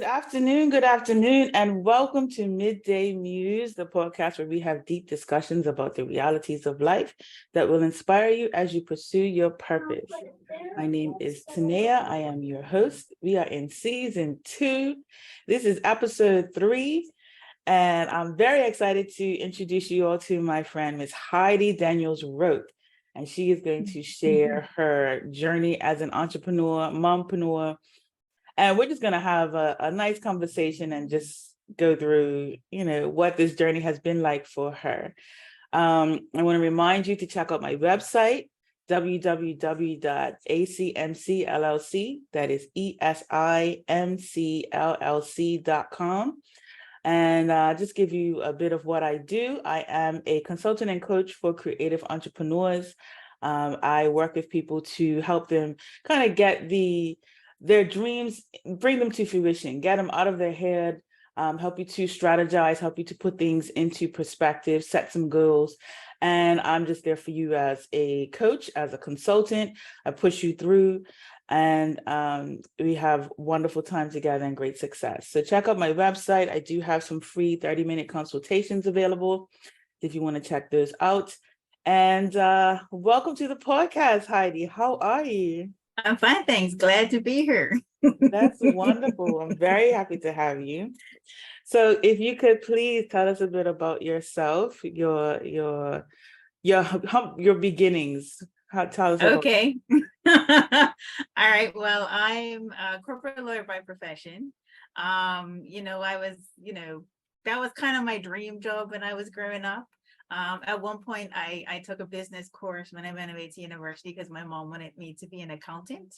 Good afternoon, and welcome to Midday Muse, the podcast where we have deep discussions about the realities of life that will inspire you as you pursue your purpose. My name is Tanea. I am your host. We are in season 2. This is episode 3, and I'm very excited to introduce you all to my friend, Miss Heidi Daniels-Roque. And she is going to share her journey as an entrepreneur, mompreneur. And we're just going to have a nice conversation and just go through, what this journey has been like for her. I want to remind you to check out my website, www.acmcllc, that is ESIMCLLC.com. And just give you a bit of what I do. I am a consultant and coach for creative entrepreneurs. I work with people to help them kind of get their dreams, bring them to fruition, get them out of their head, help you to strategize, help you to put things into perspective, set some goals. And I'm just there for you as a coach, as a consultant. I push you through, and we have wonderful time together and great success. So check out my website. I do have some free 30-minute consultations available if you want to check those out. And welcome to the podcast, Heidi. How are you? I'm fine, thanks. Glad to be here. That's wonderful. I'm very happy to have you. So if you could please tell us a bit about yourself, your beginnings. Tell us about. Okay. All right. Well, I'm a corporate lawyer by profession. I was, that was kind of my dream job when I was growing up. At one point, I took a business course when I went away to university because my mom wanted me to be an accountant.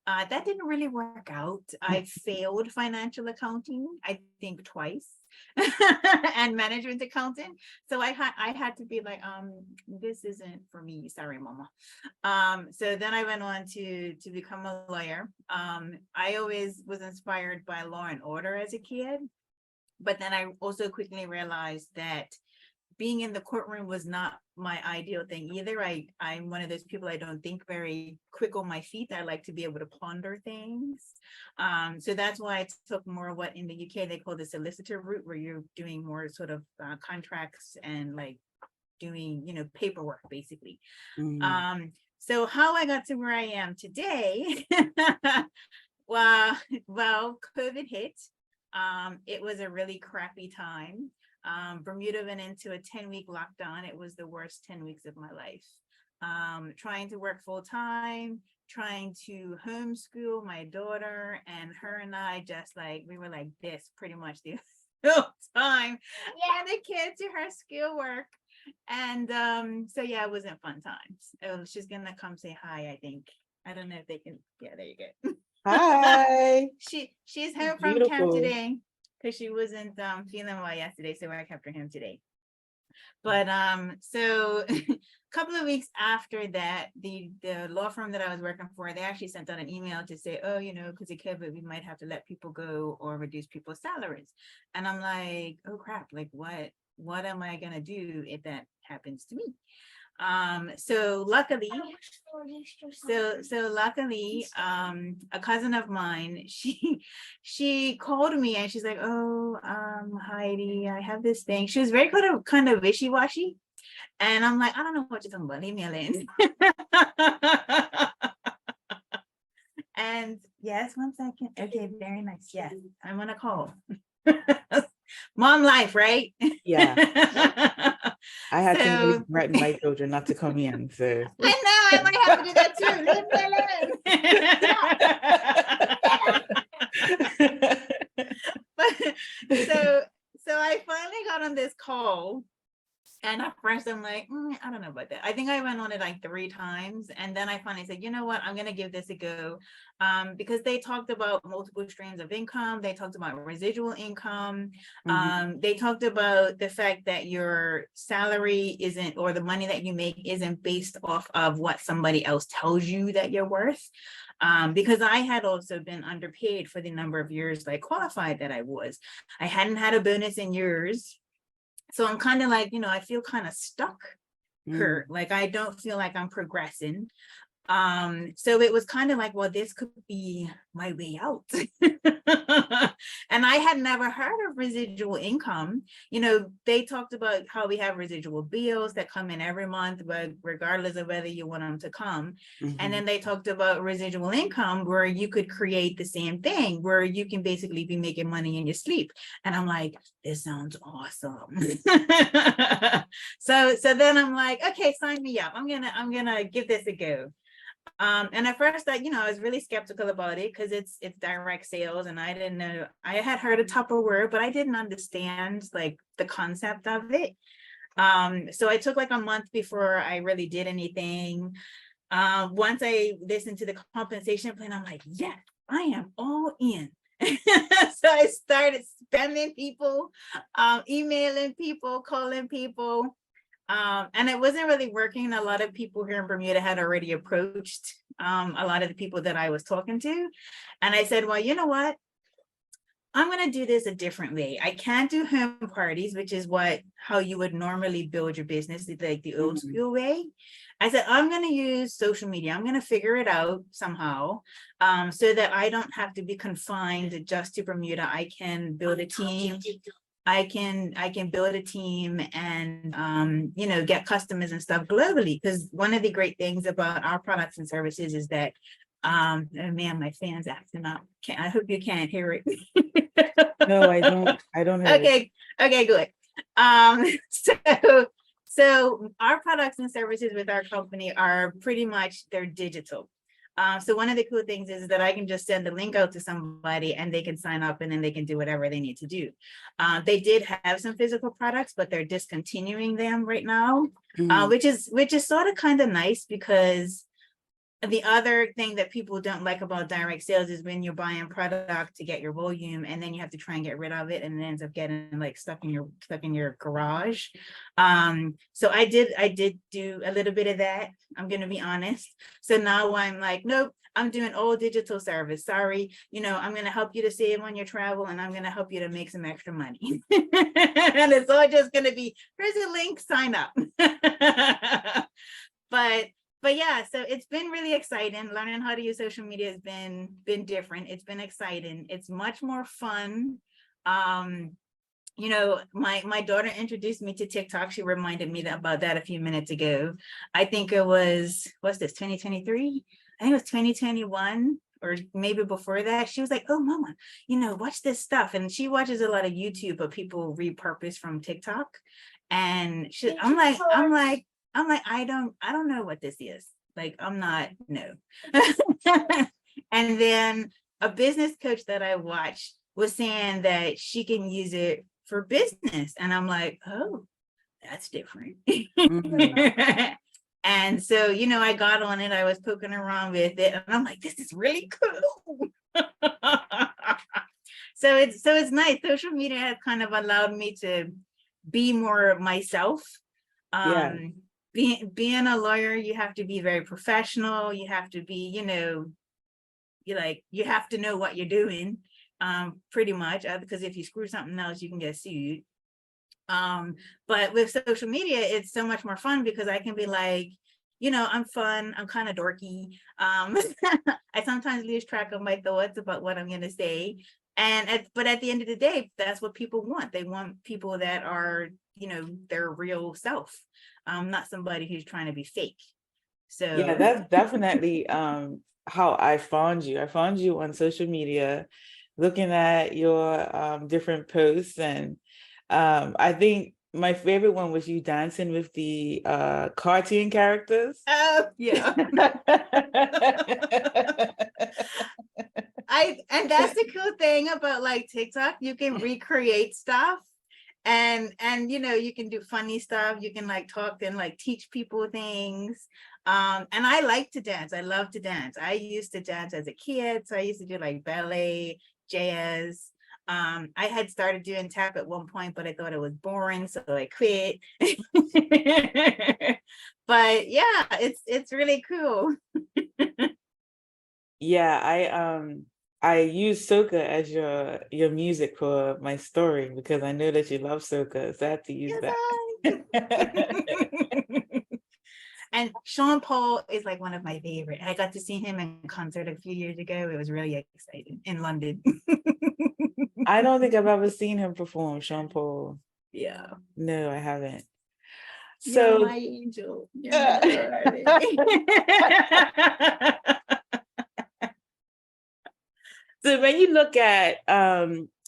That didn't really work out. I failed financial accounting, I think twice, and management accounting. So I had to be like, this isn't for me. Sorry, mama. So then I went on to become a lawyer. I always was inspired by Law and Order as a kid, but then I also quickly realized that being in the courtroom was not my ideal thing either. I'm one of those people, I don't think very quick on my feet. I like to be able to ponder things. So that's why I took more what in the UK they call the solicitor route, where you're doing more sort of contracts and like doing, paperwork basically. So how I got to where I am today, well, COVID hit. It was a really crappy time. Bermuda went into a 10-week lockdown. It was the worst 10 weeks of my life. Trying to work full time, trying to homeschool my daughter, and her and I just we were like this pretty much the whole time. Yeah, the kids to her schoolwork. And it wasn't fun times. She's gonna come say hi, I think. I don't know if they can. Yeah, there you go. Hi. She's home from camp today, because she wasn't feeling well yesterday, so I kept her home today. But so a couple of weeks after that, the law firm that I was working for, they actually sent out an email to say, oh, because of COVID, we might have to let people go or reduce people's salaries. And I'm like, oh crap, like what am I gonna do if that happens to me? So luckily, a cousin of mine, she called me and she's like, oh, Heidi, I have this thing. She was very kind of wishy-washy. And I'm like, I don't know what you're talking about. Leave me alone. And yes, 1 second. Okay, very nice. Yes, I'm on a call. Mom life, right? Yeah. I had to threaten my children not to come in. So I know I might have to do that too. Leave me alone. So I finally got on this call. And at first I'm like, I don't know about that. I think I went on it like 3 times. And then I finally said, you know what, I'm going to give this a go. Because they talked about multiple streams of income. They talked about residual income. They talked about the fact that your salary isn't, or the money that you make isn't based off of what somebody else tells you that you're worth. Because I had also been underpaid for the number of years that I qualified that I was. I hadn't had a bonus in years. So I'm kind of like, I feel kind of stuck here. Like, I don't feel like I'm progressing. So it was kind of like, well, this could be my way out. had never heard of residual income. You know, they talked about how we have residual bills that come in every month, but regardless of whether you want them to come. And then they talked about residual income, where you could create the same thing, where you can basically be making money in your sleep. And I'm like, this sounds awesome. So then I'm like, okay, sign me up. I'm gonna give this a go. And at first, I was really skeptical about it because it's direct sales, and I didn't know. I had heard of Tupperware, but I didn't understand like the concept of it. So I took like a month before I really did anything. Once I listened to the compensation plan, I'm like, yes, I am all in. So I started spamming people, emailing people, calling people. And it wasn't really working. A lot of people here in Bermuda had already approached a lot of the people that I was talking to. And I said, well, you know what? I'm going to do this a different way. I can't do home parties, which is how you would normally build your business, like the old school way. I said, I'm going to use social media. I'm going to figure it out somehow, so that I don't have to be confined just to Bermuda. I can build a team. I can build a team and, get customers and stuff globally. Because one of the great things about our products and services is that, oh man, my fan's acting up. I hope you can't hear it. No, I don't hear it. Okay, good. So our products and services with our company are pretty much, they're digital. So one of the cool things is that I can just send a link out to somebody and they can sign up and then they can do whatever they need to do. They did have some physical products, but they're discontinuing them right now, which is sort of kind of nice, because the other thing that people don't like about direct sales is when you're buying product to get your volume and then you have to try and get rid of it, and it ends up getting like stuck in your garage. So I did do a little bit of that, I'm going to be honest. So now I'm like, nope, I'm doing all digital service. Sorry, I'm going to help you to save on your travel, and I'm going to help you to make some extra money. And it's all just going to be, here's a link, sign up. But yeah, so it's been really exciting. Learning how to use social media has been different. It's been exciting. It's much more fun. My daughter introduced me to TikTok. She reminded me about that a few minutes ago. I think it was, what's this, 2023? I think it was 2021 or maybe before that. She was like, oh, mama, watch this stuff. And she watches a lot of YouTube of people repurpose from TikTok. And I'm like, I don't know what this is. Like, I'm not, no. And then a business coach that I watched was saying that she can use it for business. And I'm like, oh, that's different. And so, I got on it, I was poking around with it, and I'm like, this is really cool. So it's nice. Social media has kind of allowed me to be more myself. Yeah. Being a lawyer, you have to be very professional. You have to be, you have to know what you're doing, pretty much, because if you screw something else, you can get sued. But with social media, it's so much more fun because I can be like, I'm fun, I'm kind of dorky. I sometimes lose track of my thoughts about what I'm going to say. But at the end of the day, that's what people want. They want people that are, their real self, not somebody who's trying to be fake. So yeah, that's definitely how I found you. I found you on social media, looking at your different posts, and I think my favorite one was you dancing with the cartoon characters. Oh yeah. And that's the cool thing about like TikTok. You can recreate stuff, and you can do funny stuff. You can like talk and like teach people things. And I like to dance. I love to dance. I used to dance as a kid, so I used to do like ballet, jazz. I had started doing tap at one point, but I thought it was boring, so I quit. But yeah, it's really cool. Yeah, I use soca as your music for my story because I know that you love soca, so I had to use that. And Sean Paul is like one of my favorite. I got to see him in concert a few years ago. It was really exciting in London. I don't think I've ever seen him perform, Sean Paul. Yeah. No, I haven't. You're So my angel. You're my darling. so when you look at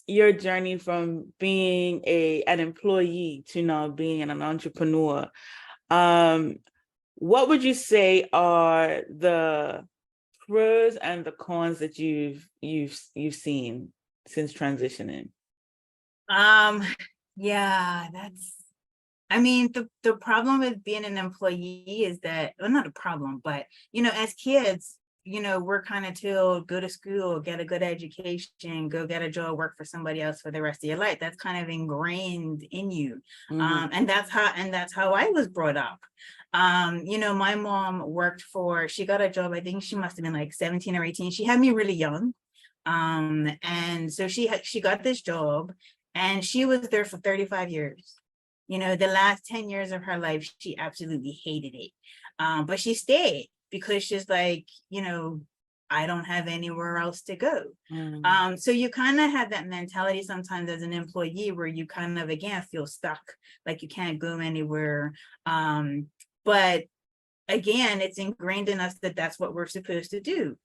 your journey from being an employee to now being an entrepreneur, what would you say are the pros and the cons that you've seen since transitioning? Yeah, I mean, the problem with being an employee is that, well, not a problem, but as kids, we're kind of told go to school, get a good education, go get a job, work for somebody else for the rest of your life. That's kind of ingrained in you. Mhm. And that's how I was brought up. My mom she got a job, I think she must have been like 17 or 18. She had me really young. And so she got this job and she was there for 35 years. The last 10 years of her life, she absolutely hated it. But she stayed because she's like, I don't have anywhere else to go. So you kind of have that mentality sometimes as an employee where you kind of, again, feel stuck, like you can't go anywhere. But again, it's ingrained in us that that's what we're supposed to do.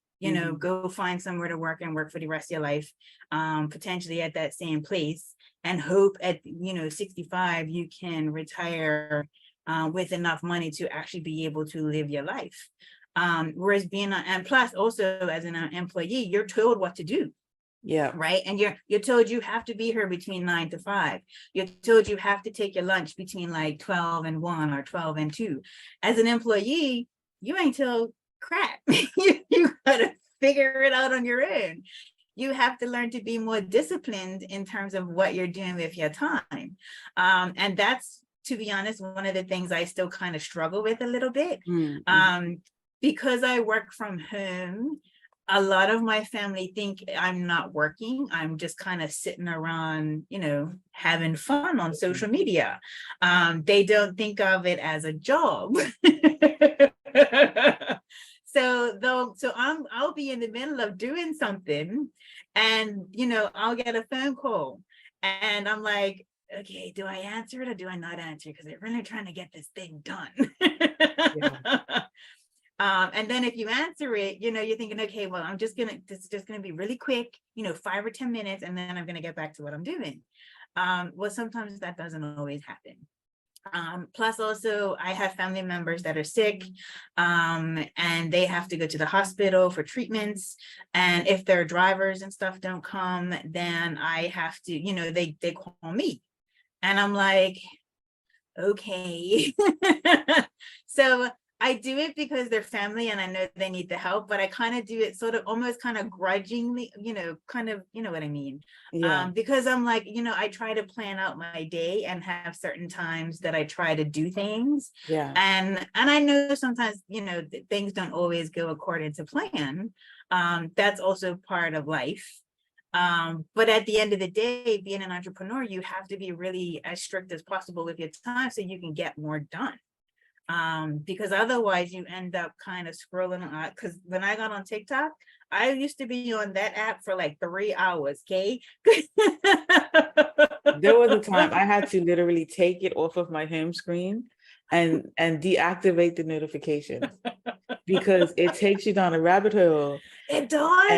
Go find somewhere to work and work for the rest of your life, potentially at that same place, and hope at 65 you can retire with enough money to actually be able to live your life. Whereas and plus also as an employee, you're told what to do. Yeah. Right. And you're told you have to be here between 9 to 5. You're told you have to take your lunch between like 12 and 1 or 12 and 2. As an employee, you ain't told crap. you gotta figure it out on your own. You have to learn to be more disciplined in terms of what you're doing with your time. And that's, to be honest, one of the things I still kind of struggle with a little bit. Because I work from home, a lot of my family think I'm not working. I'm just kind of sitting around, having fun on social media. They don't think of it as a job. So I'll be in the middle of doing something and, I'll get a phone call and I'm like, okay, do I answer it or do I not answer? Because they're really trying to get this thing done. Yeah. And then if you answer it, you're thinking, okay, well, this is just gonna be really quick, 5 or 10 minutes, and then I'm gonna get back to what I'm doing. Well, sometimes that doesn't always happen. Plus also I have family members that are sick, and they have to go to the hospital for treatments. And if their drivers and stuff don't come, then I have to, they call me. And I'm like, okay. So I do it because they're family and I know they need the help, but I kind of do it sort of almost kind of grudgingly, kind of, what I mean? Yeah. Because I'm like, I try to plan out my day and have certain times that I try to do things. Yeah. And I know sometimes, things don't always go according to plan. That's also part of life. But at the end of the day, being an entrepreneur, you have to be really as strict as possible with your time so you can get more done. Because otherwise you end up kind of scrolling on, because when I got on TikTok, I used to be on that app for like 3 hours, okay? There was a time I had to literally take it off of my home screen and deactivate the notifications because it takes you down a rabbit hole. It does.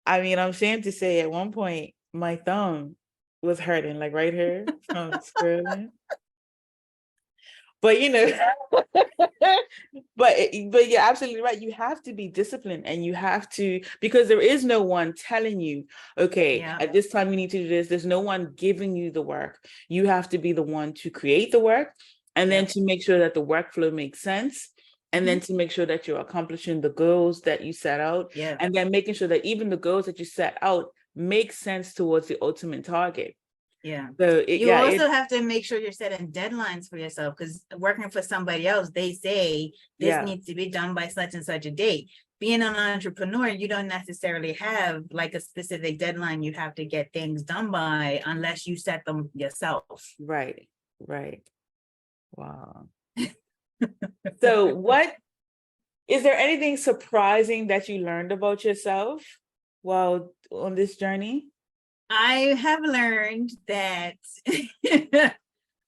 And I'm ashamed to say at one point my thumb was hurting, like right here from scrolling. But but you're absolutely right. You have to be disciplined and you have to, because there is no one telling you, okay, at this time you need to do this. There's no one giving you the work. You have to be the one to create the work and then to make sure that the workflow makes sense. And then to make sure that you're accomplishing the goals that you set out. And then making sure that even the goals that you set out make sense towards the ultimate target. Yeah. So you also have to make sure you're setting deadlines for yourself, because working for somebody else, they say this needs to be done by such and such a date. Being an entrepreneur, you don't necessarily have like a specific deadline you have to get things done by unless you set them yourself. Right. Wow. So is there anything surprising that you learned about yourself while on this journey? I have learned that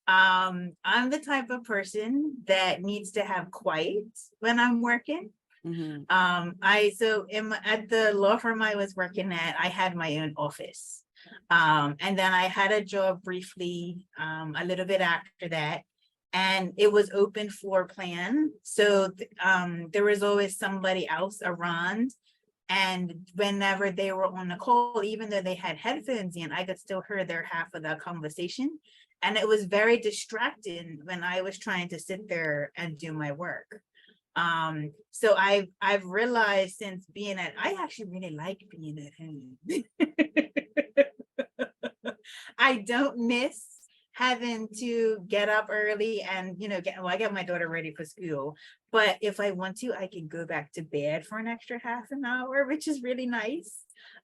I'm the type of person that needs to have quiet when I'm working. Mm-hmm. At the law firm I was working at, I had my own office. And then I had a job briefly, a little bit after that, and it was open floor plan. So there was always somebody else around. And whenever they were on the call, even though they had headphones in, I could still hear their half of the conversation. And it was very distracting when I was trying to sit there and do my work. So I've realized since being I actually really like being at home. I don't miss having to get up early and I get my daughter ready for school, but if I want to, I can go back to bed for an extra half an hour, which is really nice.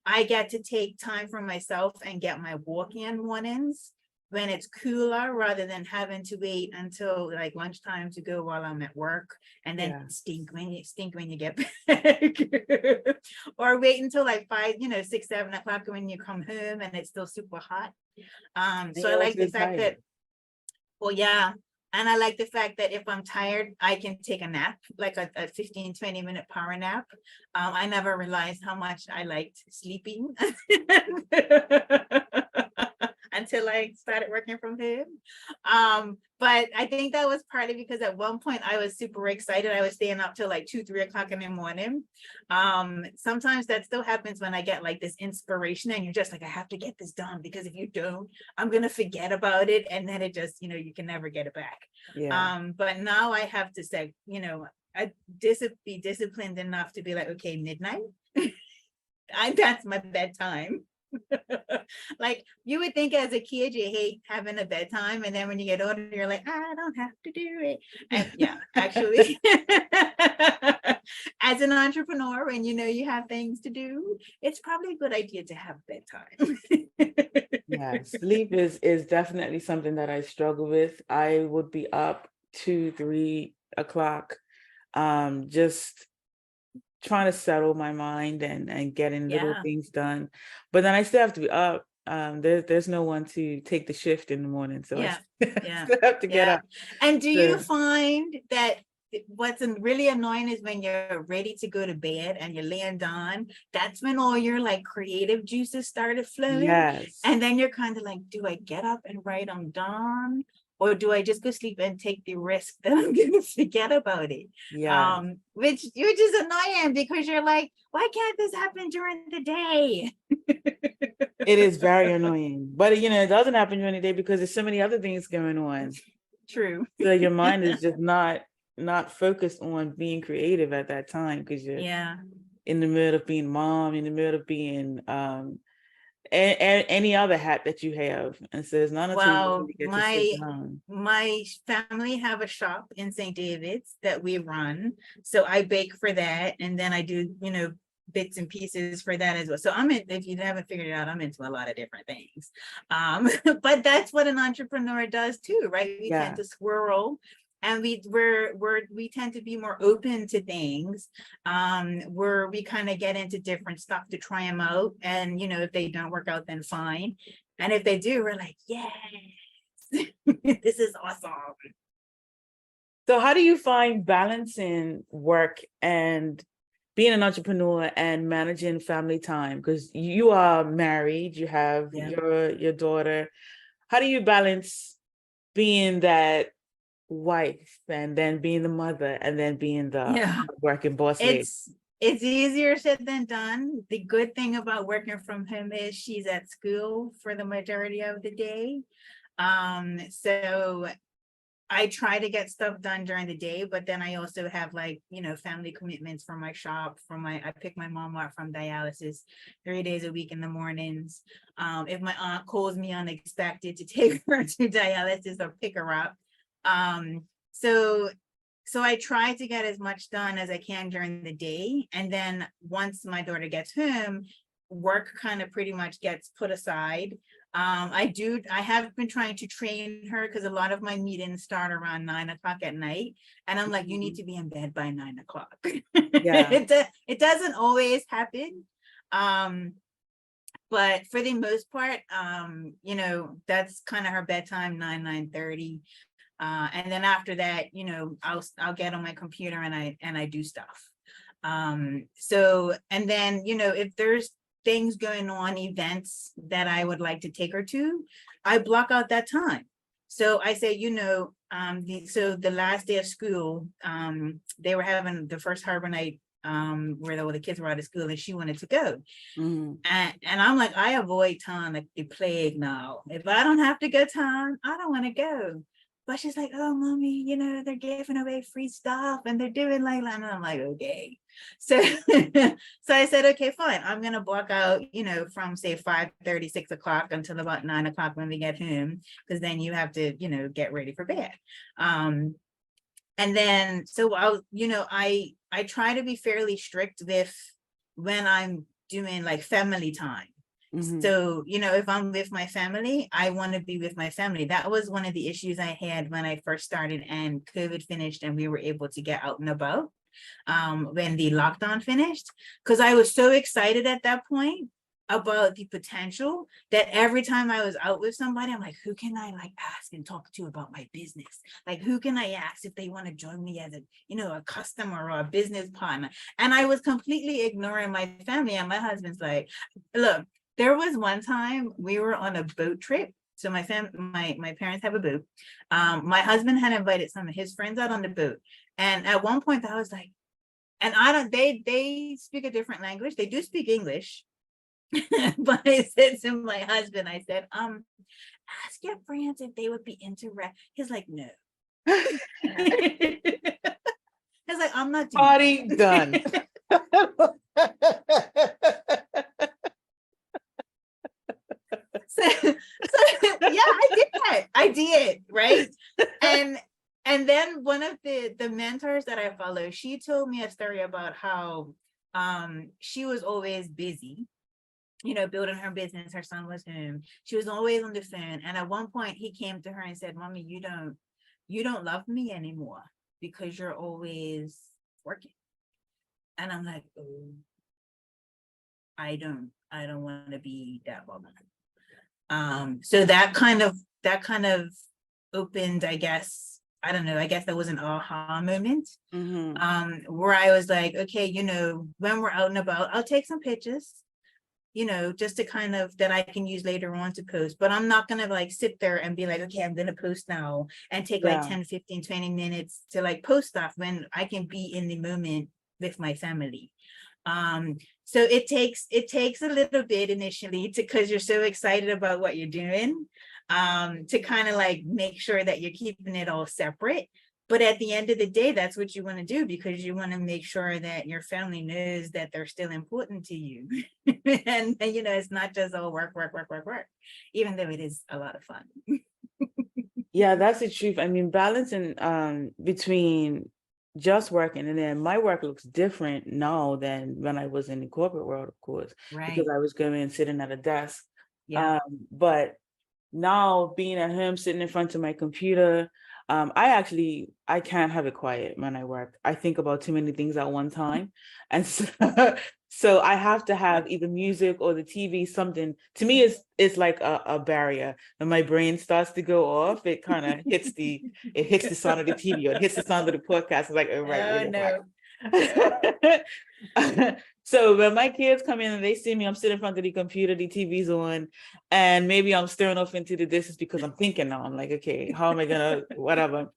I get to take time for myself and get my walk in mornings when it's cooler, rather than having to wait until like lunchtime to go while I'm at work, and then Yeah. stink when you get back. Or wait until like 5, 6, 7 o'clock when you come home and it's still super hot. And So I you like the also fact tired. that, well, yeah. And I like the fact that if I'm tired, I can take a nap, like a 15-20 minute power nap. I never realized how much I liked sleeping until I started working from home. But I think that was partly because at one point I was super excited. I was staying up till like 2-3 o'clock in the morning. Sometimes that still happens when I get like this inspiration and you're just like, I have to get this done, because if you don't, I'm gonna forget about it, and then it just, you can never get it back. Yeah. But now I have to say, I be disciplined enough to be like, okay, midnight, that's my bedtime. Like you would think as a kid you hate having a bedtime, and then when you get older you're like, I don't have to do it. And yeah, actually, as an entrepreneur, when you have things to do, it's probably a good idea to have bedtime. Yeah, sleep is definitely something that I struggle with. I would be up 2-3 o'clock, just trying to settle my mind and getting little Yeah, things done. But then I still have to be up. There's no one to take the shift in the morning, so I yeah, yeah, still have to get yeah. up. And do you So find that what's really annoying is when you're ready to go to bed and you're laying down, that's when all your like creative juices started flowing. yes, And then you're kind of like, do I get up and write them down? Or do I just go sleep and take the risk that I'm gonna forget about it? yeah. Which is annoying, because you're like, why can't this happen during the day? It is very annoying, but it doesn't happen during the day because there's so many other things going on. True. So your mind is just not focused on being creative at that time, because you're Yeah. in the middle of being mom, in the middle of being any other hat that you have, and so it's not until you Well, really get to sit down. my family have a shop in St. David's that we run. So I bake for that, and then I do, bits and pieces for that as well. So if you haven't figured it out, I'm into a lot of different things. But that's what an entrepreneur does too, right? We tend Yeah, to swirl, and we tend to be more open to things, where we kind of get into different stuff to try them out. And if they don't work out, then fine. And if they do, we're like, yes, this is awesome. so how do you find balancing work and being an entrepreneur and managing family time? Because you are married, you have Yeah. your daughter. How do you balance being that wife and then being the mother and then being the Yeah. working boss lady? It's easier said than done. The good thing about working from home is she's at school for the majority of the day. So I try to get stuff done during the day, but then I also have like, family commitments for my shop, I pick my mom up from dialysis 3 days a week in the mornings. If my aunt calls me unexpected to take her to dialysis or pick her up. So I try to get as much done as I can during the day. And then once my daughter gets home, work kind of pretty much gets put aside. I have been trying to train her, because a lot of my meetings start around 9 o'clock at night. And I'm like, you need to be in bed by 9 o'clock. Yeah. It doesn't always happen. But for the most part, that's kind of her bedtime, 9:30. And then after that, I'll get on my computer and I do stuff. So, and then, if there's things going on, events that I would like to take her to, I block out that time. So I say, so the last day of school, they were having the first Harbor Night, where the kids were out of school and she wanted to go. And I'm like, I avoid town like the plague now. If I don't have to go town, I don't want to go. But she's like, oh, mommy, they're giving away free stuff and they're doing like that. And I'm like, okay. So, so I said, okay, fine. I'm going to block out, from say 5:30, 6 o'clock until about 9 o'clock when we get home, because then you have to, get ready for bed. And then, so I try to be fairly strict with when I'm doing like family time. So, if I'm with my family, I want to be with my family. That was one of the issues I had when I first started and COVID finished and we were able to get out and about when the lockdown finished, because I was so excited at that point about the potential that every time I was out with somebody, I'm like, who can I like ask and talk to about my business? Like, who can I ask if they want to join me as a customer or a business partner? And I was completely ignoring my family. And my husband's like, look, there was one time we were on a boat trip. So my parents have a boat. My husband had invited some of his friends out on the boat. And at one point I was like, and they speak a different language. They do speak English. But I said to my husband, I said, ask your friends if they would be interested. He's like, no. He's like, I'm not doing Party done. So yeah, I did that. I did, right? And then one of the mentors that I follow, she told me a story about how she was always busy, building her business. Her son was home. She was always on the phone. And at one point he came to her and said, Mommy, you don't love me anymore because you're always working. And I'm like, oh, I don't want to be that woman. So that kind of opened, I guess, I don't know, I guess that was an aha moment, where I was like, okay, when we're out and about, I'll take some pictures, just to kind of, that I can use later on to post, but I'm not going to like sit there and be like, okay, I'm going to post now and take like 10, 15, 20 minutes to like post stuff when I can be in the moment with my family. So it takes a little bit initially because you're so excited about what you're doing, to kind of like make sure that you're keeping it all separate. But at the end of the day, that's what you want to do, because you want to make sure that your family knows that they're still important to you. and it's not just all work, even though it is a lot of fun. Yeah, that's the truth. I mean, balancing between just working, and then my work looks different now than when I was in the corporate world, of course, because I was going and sitting at a desk. But now being at home, sitting in front of my computer, I can't have it quiet when I work. I think about too many things at one time. And so I have to have either music or the TV, something. To me, it's like a barrier. When my brain starts to go off, it kind of hits the sound of the TV, or it hits the sound of the podcast. It's like, oh, right. No. So when my kids come in and they see me, I'm sitting in front of the computer, the TV's on, and maybe I'm staring off into the distance because I'm thinking now. I'm like, okay, how am I gonna, whatever.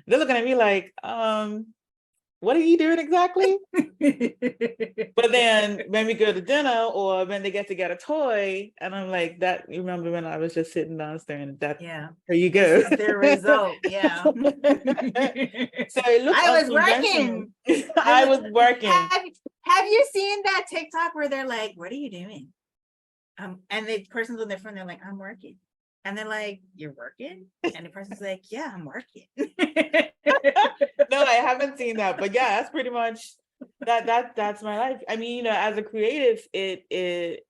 They're looking at me like, what are you doing exactly? But then when we go to dinner or when they get to get a toy, and I'm like, that, you remember when I was just sitting down staring at that? Yeah. There you go. This is the result. Yeah. So it looks I was working. I was working. Have you seen that TikTok where they're like, what are you doing? And the person's on their phone, they're like, I'm working. And they're like, you're working? And the person's like, yeah, I'm working. No, I haven't seen that, but yeah, that's pretty much that's my life. I mean, as a creative, it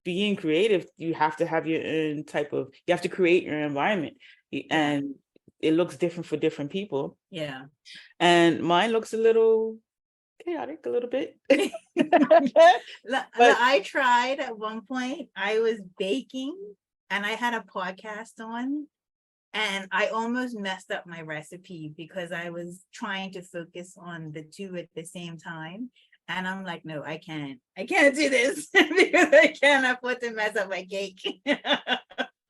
being creative, you have to have your own you have to create your environment, and it looks different for different people. Yeah. And mine looks a little chaotic a little bit. But I tried at one point. I was baking and I had a podcast on, and I almost messed up my recipe because I was trying to focus on the two at the same time. And I'm like, no, I can't do this because I can't afford to mess up my cake.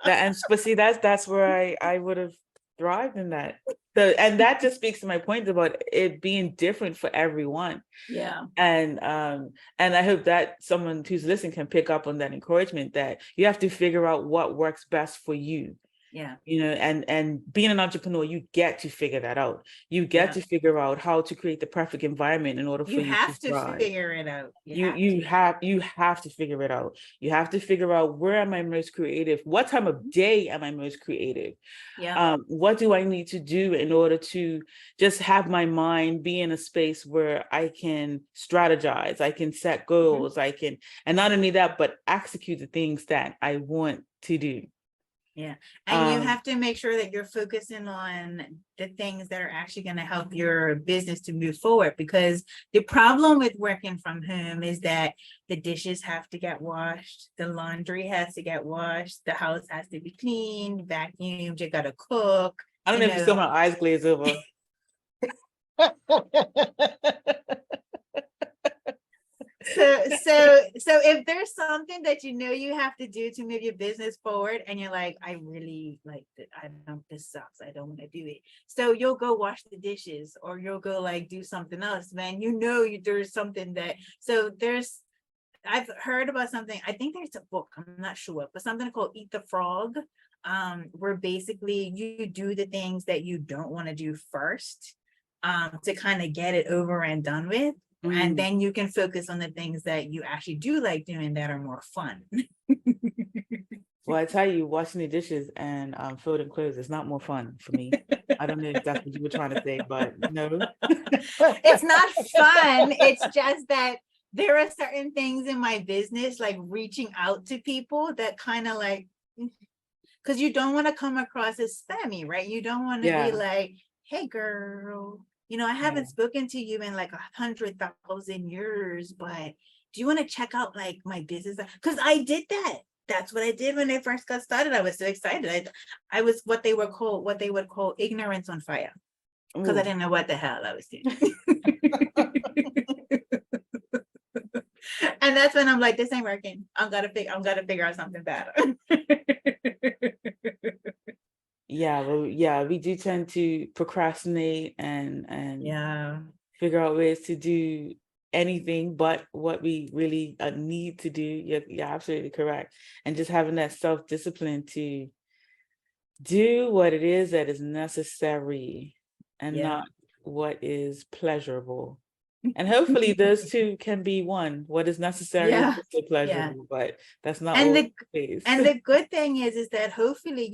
but see, that's where I would have thrived in that. And that just speaks to my point about it being different for everyone. Yeah. And I hope that someone who's listening can pick up on that encouragement that you have to figure out what works best for you. Yeah. And being an entrepreneur, you get to figure that out. You get to figure out how to create the perfect environment in order for you to thrive. Figure it out. You have to figure it out. You have to figure out, where am I most creative? What time of day am I most creative? Yeah. What do I need to do in order to just have my mind be in a space where I can strategize, I can set goals, I can, and not only that, but execute the things that I want to do. Yeah. And you have to make sure that you're focusing on the things that are actually going to help your business to move forward, because the problem with working from home is that the dishes have to get washed, the laundry has to get washed, the house has to be cleaned, vacuumed, you got to cook. I don't know if you saw my eyes glaze over. So if there's something that you have to do to move your business forward, and you're like, I really like this sucks, I don't want to do it, so you'll go wash the dishes, or you'll go like do something else, man. There's something that, I've heard about something, I think there's a book, I'm not sure, but something called Eat the Frog, where basically you do the things that you don't want to do first, to kind of get it over and done with. And then you can focus on the things that you actually do like doing that are more fun. Well, I tell you, washing the dishes and folding clothes is not more fun for me. I don't know if that's what you were trying to say, but no. It's not fun. It's just that there are certain things in my business, like reaching out to people, that kind of like, because you don't want to come across as spammy, right? You don't want to be like, hey girl, I haven't spoken to you in like 100,000 years, but do you want to check out like my business? Because I did that. That's what I did when I first got started. I was so excited. I was what they would call ignorance on fire, because I didn't know what the hell I was doing. And that's when I'm like, this ain't working. I'm gotta figure out something better. We do tend to procrastinate and figure out ways to do anything but what we really need to do. You're absolutely correct. And just having that self-discipline to do what it is that is necessary and not what is pleasurable. And hopefully those two can be one. What is necessary is also pleasurable, but that's not always the case. And the good thing is that hopefully,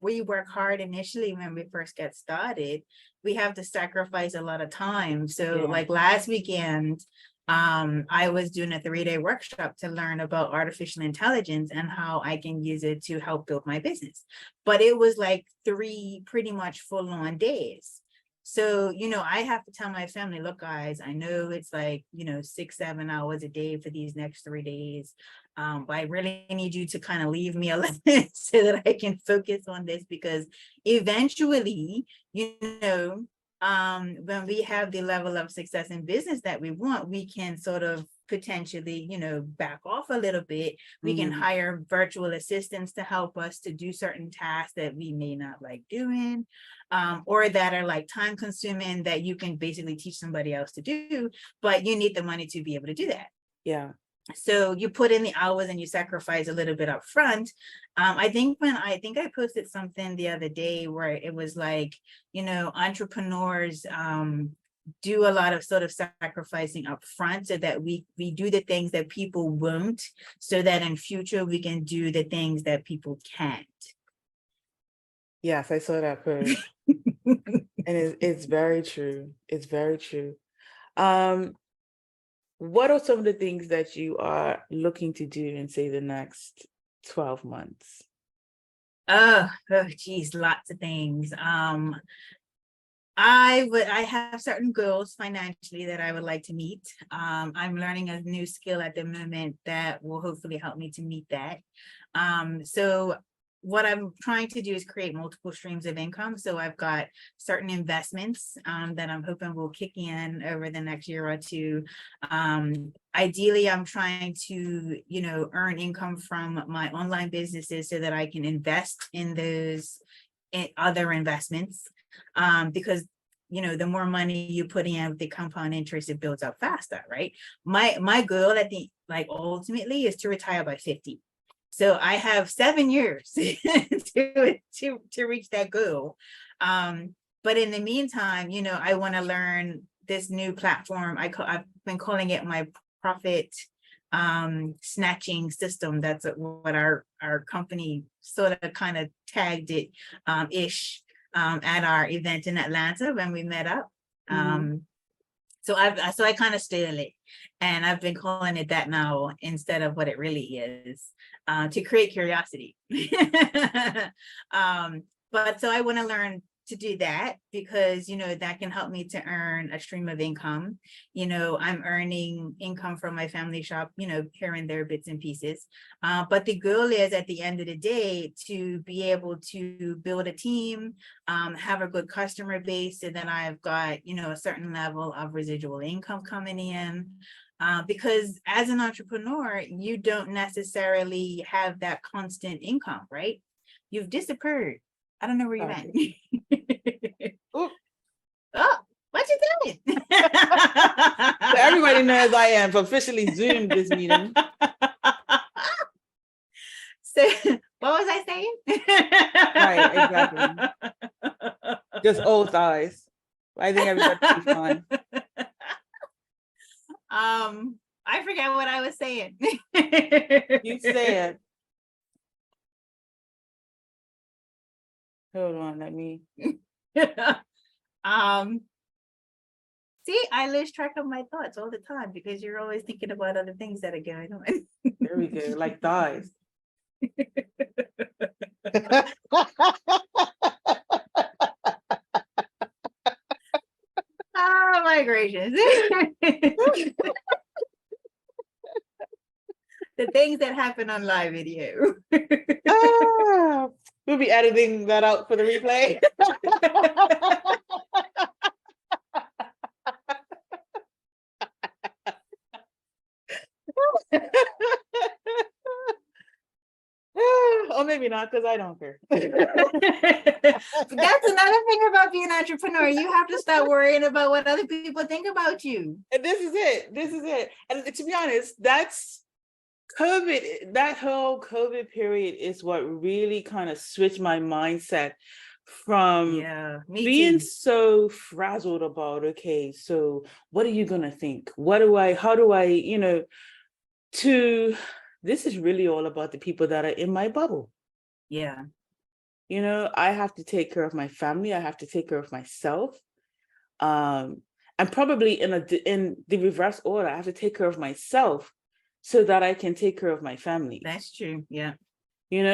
we work hard initially when we first get started. We have to sacrifice a lot of time. So like last weekend, I was doing a 3-day workshop to learn about artificial intelligence and how I can use it to help build my business. But it was like 3 pretty much full-on days. So, I have to tell my family, look, guys, I know it's like, 6-7 hours a day for these next 3 days. But I really need you to kind of leave me alone so that I can focus on this, because eventually, when we have the level of success in business that we want, we can sort of potentially, back off a little bit. We can hire virtual assistants to help us to do certain tasks that we may not like doing, or that are like time consuming, that you can basically teach somebody else to do, but you need the money to be able to do that. Yeah. So you put in the hours and you sacrifice a little bit up front. I think I posted something the other day where it was like, entrepreneurs do a lot of sort of sacrificing up front so that we do the things that people won't, so that in future we can do the things that people can't. Yes, I saw that post. And it's very true. It's very true. What are some of the things that you are looking to do in, say, the next 12 months? Oh, geez, lots of things. I have certain goals financially that I would like to meet. I'm learning a new skill at the moment that will hopefully help me to meet that. So what I'm trying to do is create multiple streams of income. So I've got certain investments that I'm hoping will kick in over the next year or two. Ideally, I'm trying to, earn income from my online businesses so that I can invest in those other investments. Because the more money you put in with the compound interest, it builds up faster, right? My goal at the ultimately is to retire by 50. So I have 7 years to reach that goal. But in the meantime, I want to learn this new platform. I've been calling it my profit snatching system. That's what our company sort of kind of tagged it ish at our event in Atlanta when we met up. So I kind of steal it, and I've been calling it that now instead of what it really is, to create curiosity. But so I want to learn to do that because that can help me to earn a stream of income. I'm earning income from my family shop, here and there, bits and pieces. But the goal is at the end of the day to be able to build a team, have a good customer base, and then I've got a certain level of residual income coming in. Because as an entrepreneur, you don't necessarily have that constant income, right? You've disappeared. I don't know where you went. Oh, what you doing? So everybody knows I am officially Zoomed this meeting. So what was I saying? Right, exactly. Just old thighs. I think everybody's fine. I forget what I was saying. You said, hold on, let me. See, I lose track of my thoughts all the time because you're always thinking about other things that are going on. There we go, like thighs. Oh my gracious. The things that happen on live video. We'll be editing that out for the replay. Or maybe not, because I don't care. That's another thing about being an entrepreneur. You have to stop worrying about what other people think about you. And this is it. And to be honest, that's COVID. That whole COVID period is what really kind of switched my mindset from being so frazzled about, okay, so what are you gonna think? How do I, to this is really all about the people that are in my bubble. Yeah. I have to take care of my family. I have to take care of myself. And probably in the reverse order, I have to take care of myself so that I can take care of my family. That's true. Yeah.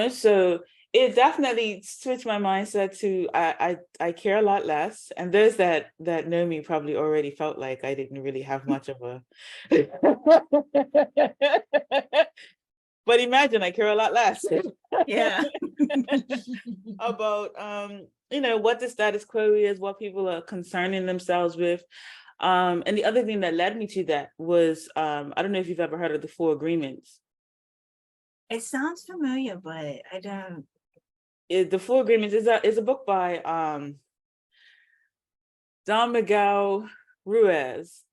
So it definitely switched my mindset to I care a lot less. And those that know me probably already felt like I didn't really have much of a but imagine I care a lot less. Yeah. About what the status quo is, what people are concerning themselves with. And the other thing that led me to that was I don't know if you've ever heard of the 4 Agreements. It sounds familiar, but I don't. The 4 Agreements is a book by Don Miguel Ruiz.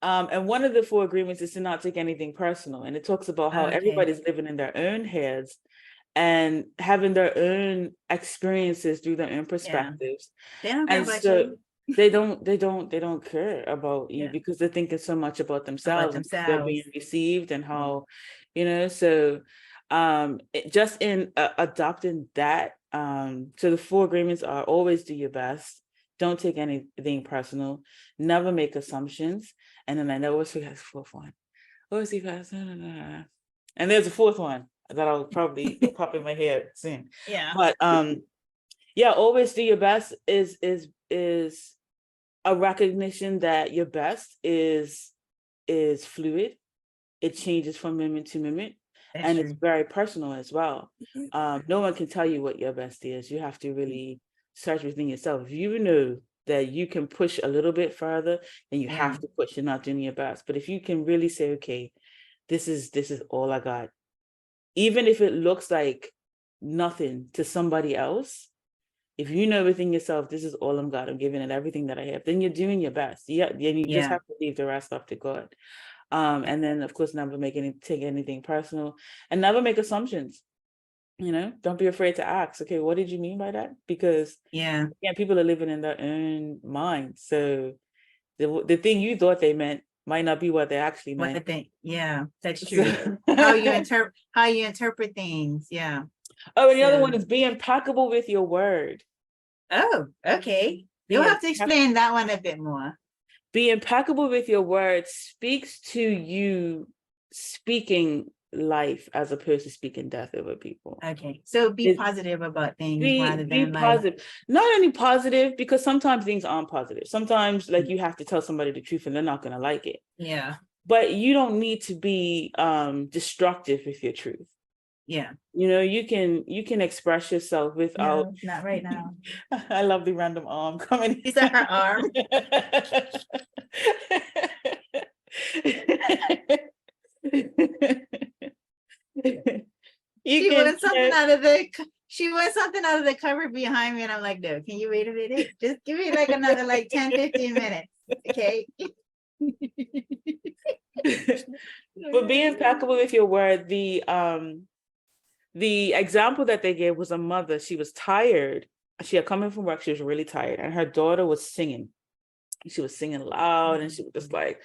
And one of the 4 agreements is to not take anything personal. And it talks about how everybody's living in their own heads and having their own experiences through their own perspectives. They don't care about you. They don't care about you because they're thinking so much about themselves. And they're being received and how, so just in adopting that, so the 4 agreements are always do your best, don't take anything personal, never make assumptions, and then I always forget the 4th one. Always see fast, and there's a 4th one that I'll probably pop in my head soon. Yeah. But Yeah, always do your best is a recognition that your best is fluid. It changes from moment to moment, That's and it's true. very personal as well. No one can tell you what your best is. You have to really search within yourself. If you know that you can push a little bit further, then you Yeah. have to push. You're not doing your best. But if you can really say, okay, this is all I got, even if it looks like nothing to somebody else, if you know within yourself, this is all I'm got, I'm giving it everything that I have, then you're doing your best. Yeah, then you just Yeah. have to leave the rest up to God. And then of course never take anything personal, and never make assumptions. Don't be afraid to ask, okay, what did you mean by that? Because Yeah. again, people are living in their own mind. So the thing you thought they meant might not be what they actually meant. Yeah, that's true. So- How you interpret things. Yeah. Oh, and the other So, one is be impeccable with your word. oh, okay. Be You'll have to impeccable. explain that one a bit more. Be impeccable with your words speaks to you speaking life as opposed to speaking death over people. Okay. So be It, positive about things be rather be than like, positive. Not only positive, because sometimes things aren't positive. Sometimes like you have to tell somebody the truth and they're not gonna like it. yeah, But you don't need to be destructive with your truth. yeah. You can express yourself without. No, not right now. I love the random arm coming. Is that her arm? You She can, wants something out of the she wants something out of the cupboard behind me. And I'm like, no, can you wait a minute? Just give me like another like 10, 15 minutes. Okay. but be impeccable with your word. The example that they gave was a mother. She was tired. She had come in from work. She was really tired, and her daughter was singing. She was singing loud, and she was just like,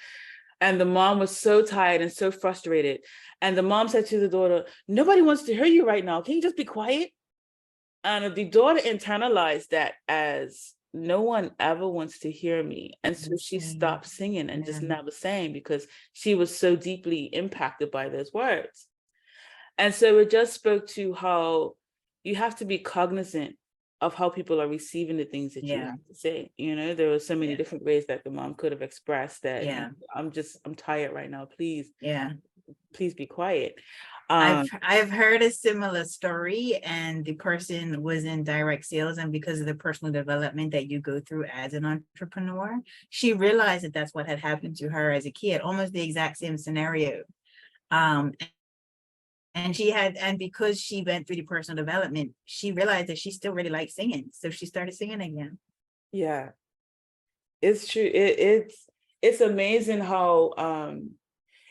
and the mom was so tired and so frustrated. And the mom said to the daughter, "Nobody wants to hear you right now. Can you just be quiet?" And the daughter internalized that as no one ever wants to hear me. And so she stopped singing and just never sang because she was so deeply impacted by those words. And so it just spoke to how you have to be cognizant of how people are receiving the things that you Yeah. have to say. There were so many Yeah. different ways that the mom could have expressed that, Yeah. I'm tired right now. Please Yeah. be quiet. I've heard a similar story, and the person was in direct sales, and because of the personal development that you go through as an entrepreneur, she realized that that's what had happened to her as a kid, almost the exact same scenario. And because she went through the personal development, she realized that she still really liked singing, so she started singing again. Yeah, it's true. It's amazing how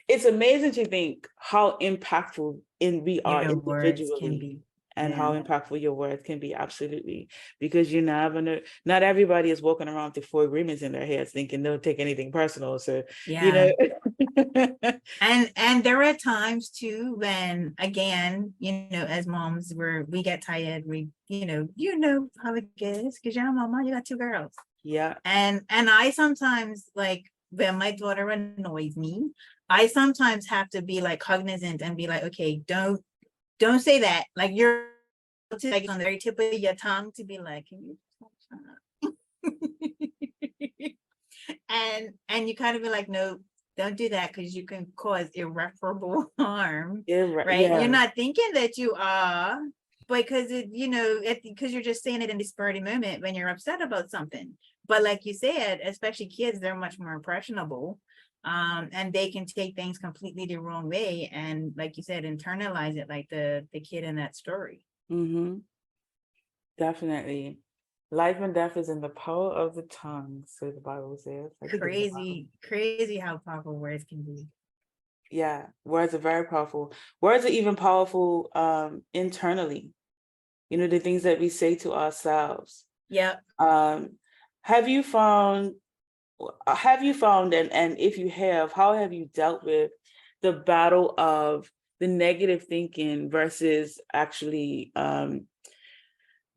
it's amazing to think how impactful we are Your words can individually, be. and how Yeah. impactful your words can be. Absolutely. Because you never know, not everybody is walking around with 4 agreements in their heads thinking they'll take anything personal. So, Yeah. And there are times too when, again, as moms, we get tired, how it is, because you're a mama, you got 2 girls. Yeah. And I sometimes, like, when my daughter annoys me, I sometimes have to be like cognizant and be like, okay, don't say that. Like, you're like on the very tip of your tongue to be like, can you shut up? and you kind of be like, no, don't do that, because you can cause irreparable harm. Right? You're Yeah. not thinking that you are, because because you're just saying it in the spur of the moment when you're upset about something. But like you said, especially kids, they're much more impressionable, and they can take things completely the wrong way, and like you said, internalize it, like the kid in that story. Mm-hmm. Definitely. Life and death is in the power of the tongue, so the Bible says. I think it's the Bible. Crazy how powerful words can be. Yeah, words are very powerful. Words are even powerful internally. The things that we say to ourselves. Yeah. Have you found, and if you have, how have you dealt with the battle of the negative thinking versus actually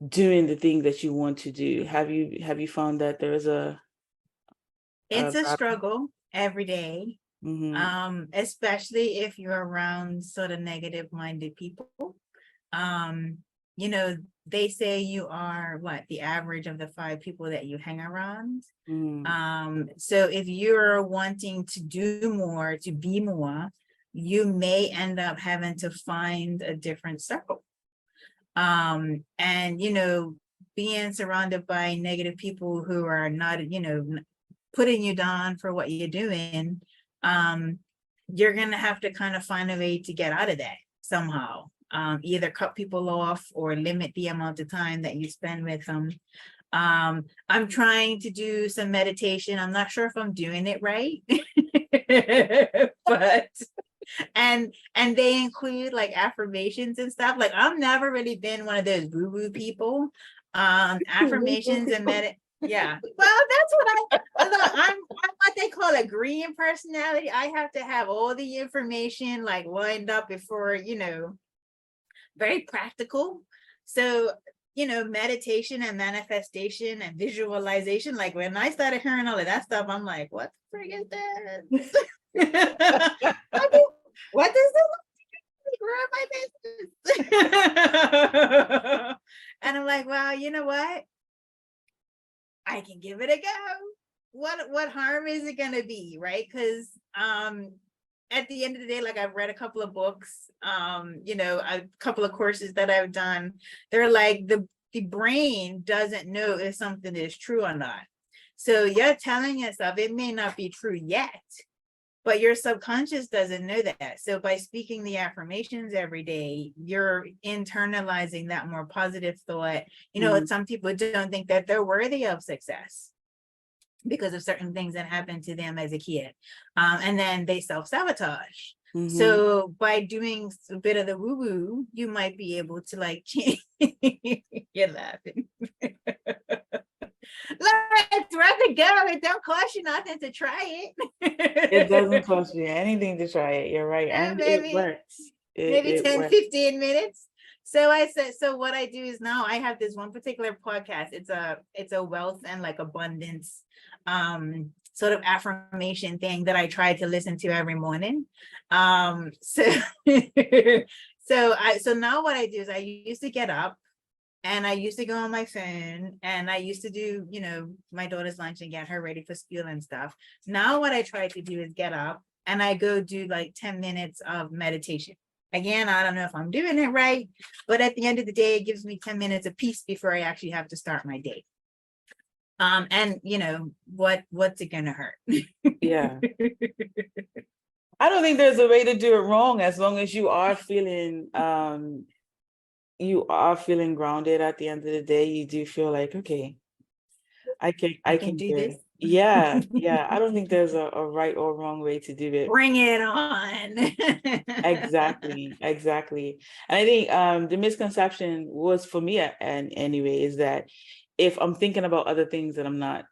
doing the thing that you want to do? Have you found that there's It's a battle? struggle every day. Especially if you're around sort of negative minded people. you know, they say you are what, the average of the 5 people that you hang around. So if you're wanting to do more, to be more, you may end up having to find a different circle. And, you know, being surrounded by negative people who are not, you know, putting you down for what you're doing, you're going to have to kind of find a way to get out of that somehow. Either cut people off or limit the amount of time that you spend with them. I'm trying to do some meditation. I'm not sure if I'm doing it right, but and they include like affirmations and stuff. Like I've never really been one of those woo-woo people. Affirmations and yeah. Well, that's what I'm what they call a green personality. I have to have all the information like lined up before, you know, very practical. So, you know, meditation and manifestation and visualization, like when I started hearing all of that stuff, I'm like, what the frig is that? I mean, what does it look like? Grow my business. And I'm like, well, you know what? I can give it a go. What harm is it gonna be, right? Because at the end of the day, like I've read a couple of books, you know, a couple of courses that I've done. They're like the brain doesn't know if something is true or not. So you're telling yourself it may not be true yet, but your subconscious doesn't know that. So by speaking the affirmations every day, you're internalizing that more positive thought. You know, some people don't think that they're worthy of success because of certain things that happened to them as a kid. And then they self-sabotage. So by doing a bit of the woo-woo, you might be able to like change. You're laughing. Let's rather go. It don't cost you nothing to try it. It doesn't cost you anything to try it. You're right. Yeah, And maybe, it works. maybe It 10, works. 15 minutes. So I said, so what I do is now I have this one particular podcast. It's a wealth and like abundance sort of affirmation thing that I try to listen to every morning. So so now what I do is I used to get up and I used to go on my phone and I used to do, you know, my daughter's lunch and get her ready for school and stuff. Now what I try to do is get up and I go do like 10 minutes of meditation. Again, I don't know if I'm doing it right, but at the end of the day, it gives me 10 minutes of peace before I actually have to start my day. And you know, what's it gonna hurt? Yeah. I don't think there's a way to do it wrong as long as you are feeling grounded at the end of the day. You do feel like, okay, I can do do this. it. Yeah. I don't think there's a right or wrong way to do it. Bring it on. Exactly. And I think the misconception was for me and anyway is that if I'm thinking about other things that I'm not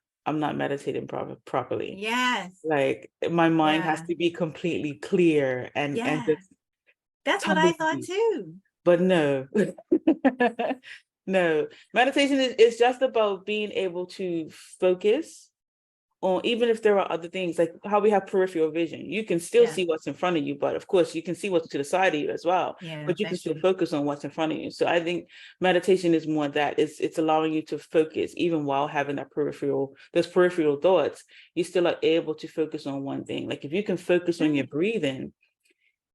meditating properly. Yes. Like my mind has to be completely clear and just that's what I thought too. But no. No, meditation is just about being able to focus on, even if there are other things, like how we have peripheral vision. You can still see what's in front of you, but of course you can see what's to the side of you as well. Yeah, but you can still focus on what's in front of you. So I think meditation is more that it's allowing you to focus even while having those peripheral thoughts. You still are able to focus on one thing. Like if you can focus on your breathing,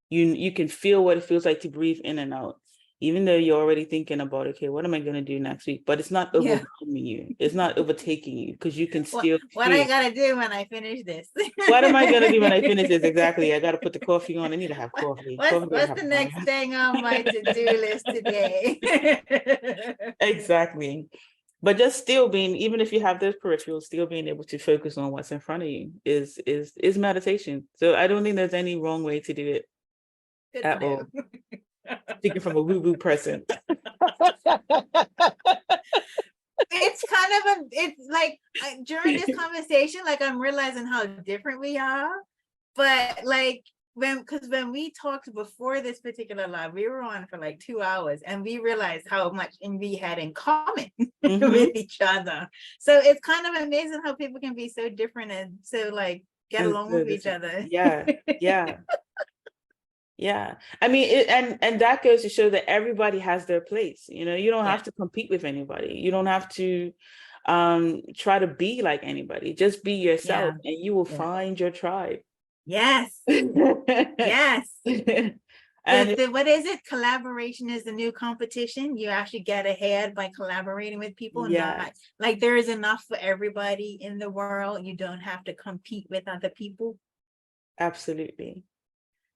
you can feel what it feels like to breathe in and out, even though you're already thinking about, okay, what am I going to do next week? But it's not overwhelming you. It's not overtaking you because you can still what I got to do when I finish this. What am I going to do when I finish this? Exactly. I got to put the coffee on. I need to have coffee. What's the next thing on my to-do list today? Exactly. But just still being, even if you have those peripherals, still being able to focus on what's in front of you is meditation. So I don't think there's any wrong way to do it. Good at all. Speaking from a woo-woo person. It's kind of it's like during this conversation, like I'm realizing how different we are. But like when we talked before this particular live, we were on for like 2 hours and we realized how much we had in common with each other. So it's kind of amazing how people can be so different and so like get along with each other. Yeah. Yeah. I mean, and that goes to show that everybody has their place. You know, you don't Yeah, have to compete with anybody. You don't have to try to be like anybody. Just be yourself yeah, and you will yeah. find your tribe. Yes, yes. And What is it? Collaboration is the new competition. You actually get ahead by collaborating with people, and not yes, like there is enough for everybody in the world. You don't have to compete with other people. absolutely.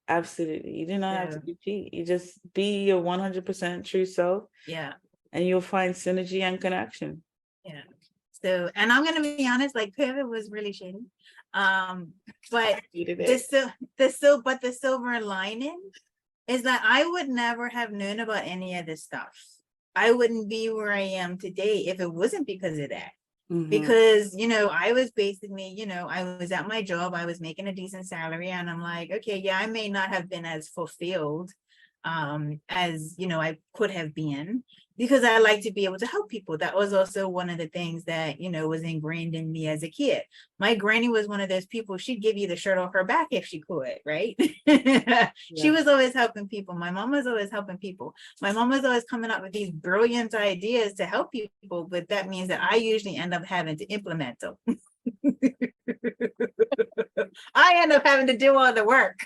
Absolutely. You do not have to So compete. You just be your 100% true self yeah, and you'll find synergy and connection. yeah. So, and I'm gonna be honest, like COVID was really shitty. But Needed the it. sil- but the silver lining is that I would never have known about any of this stuff. I wouldn't be where I am today if it wasn't because of that. Hmm. Because, I was basically, I was at my job, I was making a decent salary, and I'm like, okay, yeah, I may not have been as fulfilled as I could have been, because I like to be able to help people. That was also one of the things that was ingrained in me as a kid. My granny was one of those people, she'd give you the shirt off her back if she could, right? She Yeah. was always helping people. My mom was always helping people. My mom was always coming up with these brilliant ideas to help people, but that means that I usually end up having to implement them. I end up having to do all the work.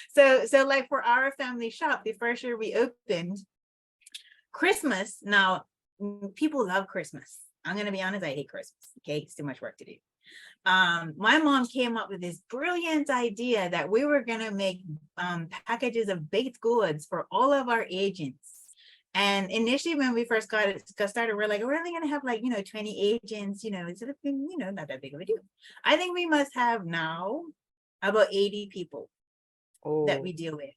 So like for our family shop, the first year we opened, Christmas, now people love Christmas. I'm gonna be honest, I hate Christmas. Okay, it's too much work to do. My mom came up with this brilliant idea that we were gonna make packages of baked goods for all of our agents. And initially, when we first got started, we're like, we're only gonna have like 20 agents. It's not that big of a deal. I think we must have now about 80 people that we Oh, deal with,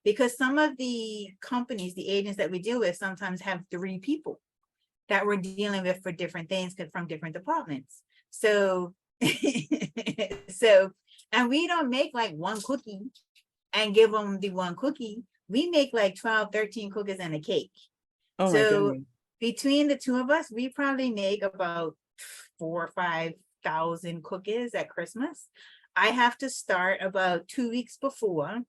because some of the companies, the agents that we deal with, sometimes have 3 people that we're dealing with for different things from different departments. So, so, and we don't make like one cookie and give them the one cookie. We make like 12, 13 cookies and a cake. oh my So goodness. between the two of us, we probably make about 4 or 5 thousand cookies at Christmas. I have to start about 2 weeks before,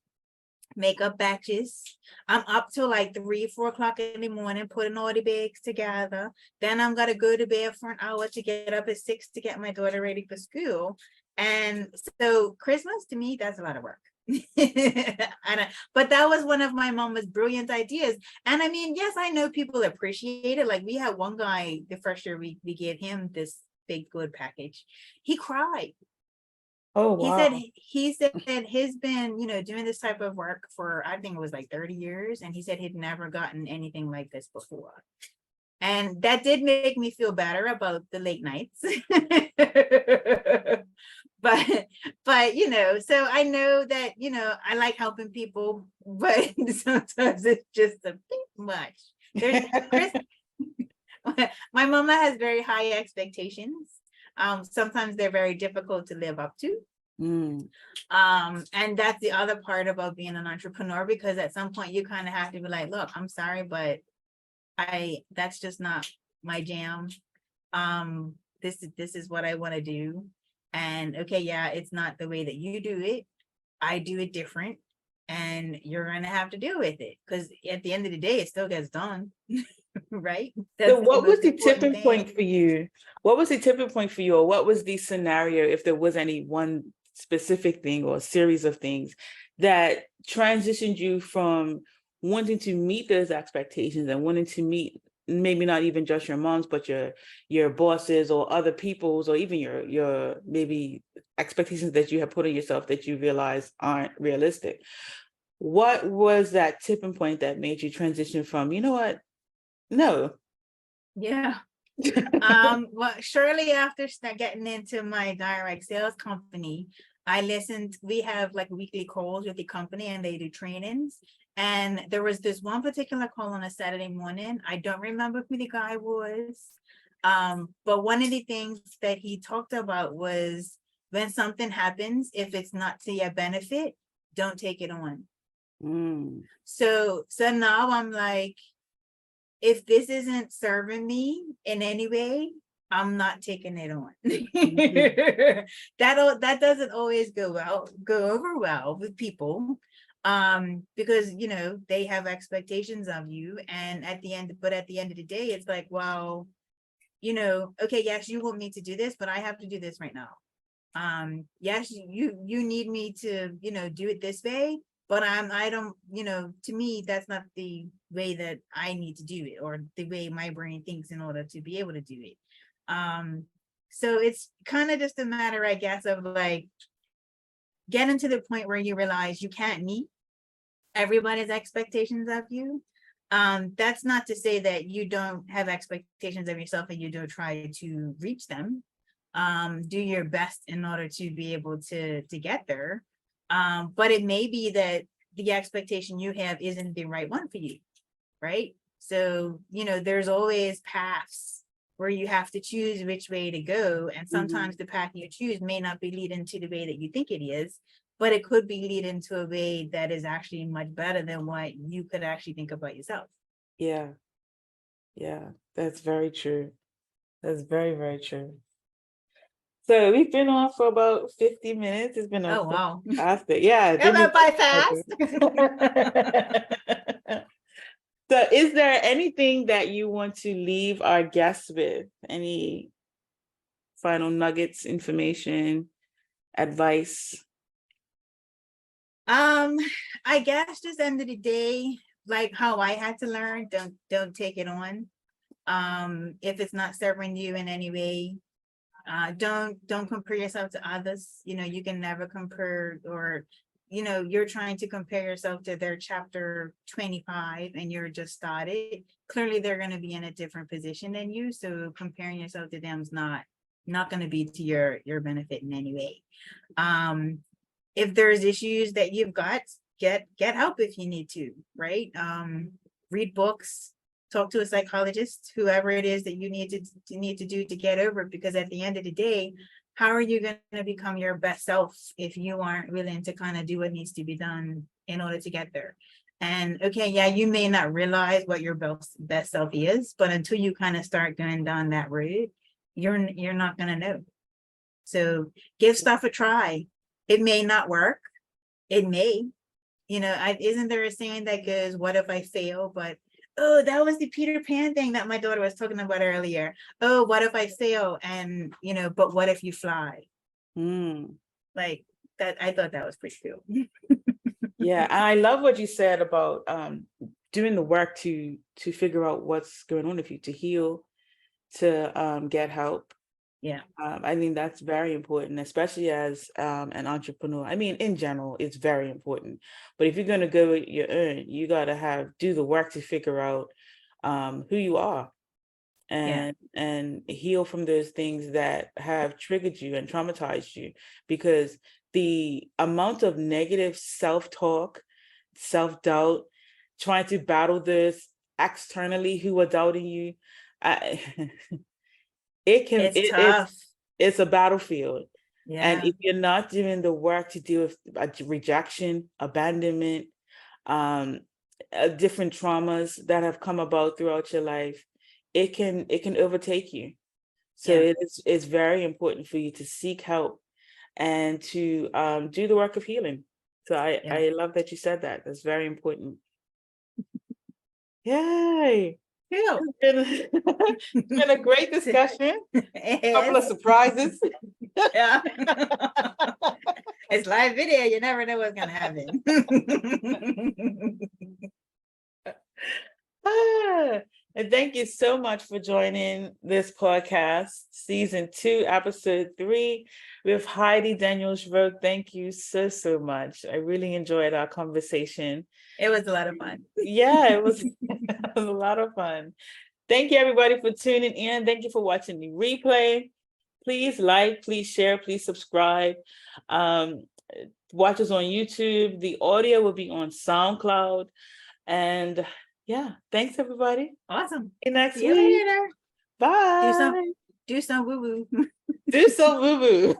make up batches. I'm up till like 3, 4 o'clock in the morning, putting all the bags together. Then I'm gonna go to bed for an hour to get up at 6 to get my daughter ready for school. And so Christmas to me, that's a lot of work. But that was one of my mama's brilliant ideas. And I mean, yes, I know people appreciate it. Like we had one guy, the first year we gave him this big good package. He cried. Oh, He said wow. he's been, doing this type of work for, I think it was like 30 years. And he said he'd never gotten anything like this before. And that did make me feel better about the late nights. but so I know that I like helping people, but sometimes it's just a bit much. There's Chris. My mama has very high expectations. Sometimes they're very difficult to live up to. Mm. And that's the other part about being an entrepreneur, because at some point you kind of have to be like, look, I'm sorry, but that's just not my jam. This is what I want to do. And okay, yeah, it's not the way that you do it. I do it different. And you're gonna have to deal with it, because at the end of the day, it still gets done. Right? So That's the what was most the important tipping point thing. for you? What was the tipping point for you, or what was the scenario, if there was any one specific thing or a series of things that transitioned you from wanting to meet those expectations and wanting to meet maybe not even just your mom's, but your bosses or other people's, or even your maybe expectations that you have put on yourself that you realize aren't realistic? What was that tipping point that made you transition from, you know what? No. Yeah. Well, shortly after getting into my direct sales company, we have like weekly calls with the company and they do trainings. And there was this one particular call on a Saturday morning. I don't remember who the guy was. But one of the things that he talked about was, when something happens, if it's not to your benefit, don't take it on. Mm. So now I'm like, if this isn't serving me in any way, I'm not taking it on. Mhm. That doesn't always go over well with people. Because, they have expectations of you. And at the end of the day, it's like, well, okay, yes, you want me to do this, but I have to do this right now. Yes, you need me to, do it this way, but I don't, to me, that's not the way that I need to do it, or the way my brain thinks in order to be able to do it. So it's kind of just a matter, I guess, of like getting to the point where you realize you can't meet everybody's expectations of you. That's not to say that you don't have expectations of yourself and you don't try to reach them. Do your best in order to be able to get there. But it may be that the expectation you have isn't the right one for you, right? So, there's always paths where you have to choose which way to go. And sometimes the path you choose may not be leading to the way that you think it is, but it could be leading to a way that is actually much better than what you could actually think about yourself. Yeah. Yeah, that's very true. That's very, very true. So we've been on for about 50 minutes. It's been a Oh, wow. fantastic. Yeah. That went by fast. So is there anything that you want to leave our guests with? Any final nuggets, information, advice? I guess just end of the day, like how I had to learn, don't take it on. If it's not serving you in any way, don't compare yourself to others. You can never compare, or you're trying to compare yourself to their chapter 25 and you're just started. Clearly they're going to be in a different position than you, so comparing yourself to them is not going to be to your benefit in any way. If there's issues that you've got, get help if you need to, right? Read books, talk to a psychologist, whoever it is that you need to do to get over it. Because at the end of the day, how are you going to become your best self if you aren't willing to kind of do what needs to be done in order to get there? And okay, yeah, you may not realize what your best self is, but until you kind of start going down that road, you're not going to know. So give stuff a try. It may not work. It may, isn't there a saying that goes, what if I fail? But, oh, that was the Peter Pan thing that my daughter was talking about earlier. Oh, what if I fail? And, but what if you fly? Like that, I thought that was pretty cool. Yeah, and I love what you said about doing the work to figure out what's going on with you, to heal, to get help. Yeah. I think that's very important, especially as an entrepreneur. I mean, in general, it's very important. But if you're going to go it your own, you got to do the work to figure out who you are and heal from those things that have triggered you and traumatized you. Because the amount of negative self-talk, self-doubt, trying to battle this externally, who are doubting you, it's tough. It's a battlefield. Yeah. And if you're not doing the work to deal with rejection, abandonment, different traumas that have come about throughout your life, it can overtake you. So it's very important for you to seek help and to do the work of healing. So I love that you said that. That's very important. Yay. It's been a great discussion. A couple of surprises. Yeah. It's live video. You never know what's going to happen. And thank you so much for joining this podcast, season 2, episode 3, with Heidi Daniels-Roque. Thank you so much. I really enjoyed our conversation. It was a lot of fun. Yeah, it was a lot of fun. Thank you, everybody, for tuning in. Thank you for watching the replay. Please like, please share, please subscribe. Watch us on YouTube. The audio will be on SoundCloud. And yeah, thanks, everybody. Awesome. See you next week. Later. Bye. Do some woo-woo. Do some woo-woo.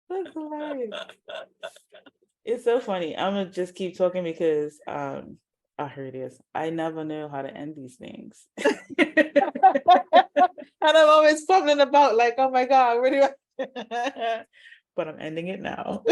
That's hilarious. It's so funny. I'm gonna just keep talking because here it is. I never know how to end these things. And I'm always fumbling about like, oh my God, where do I But I'm ending it now.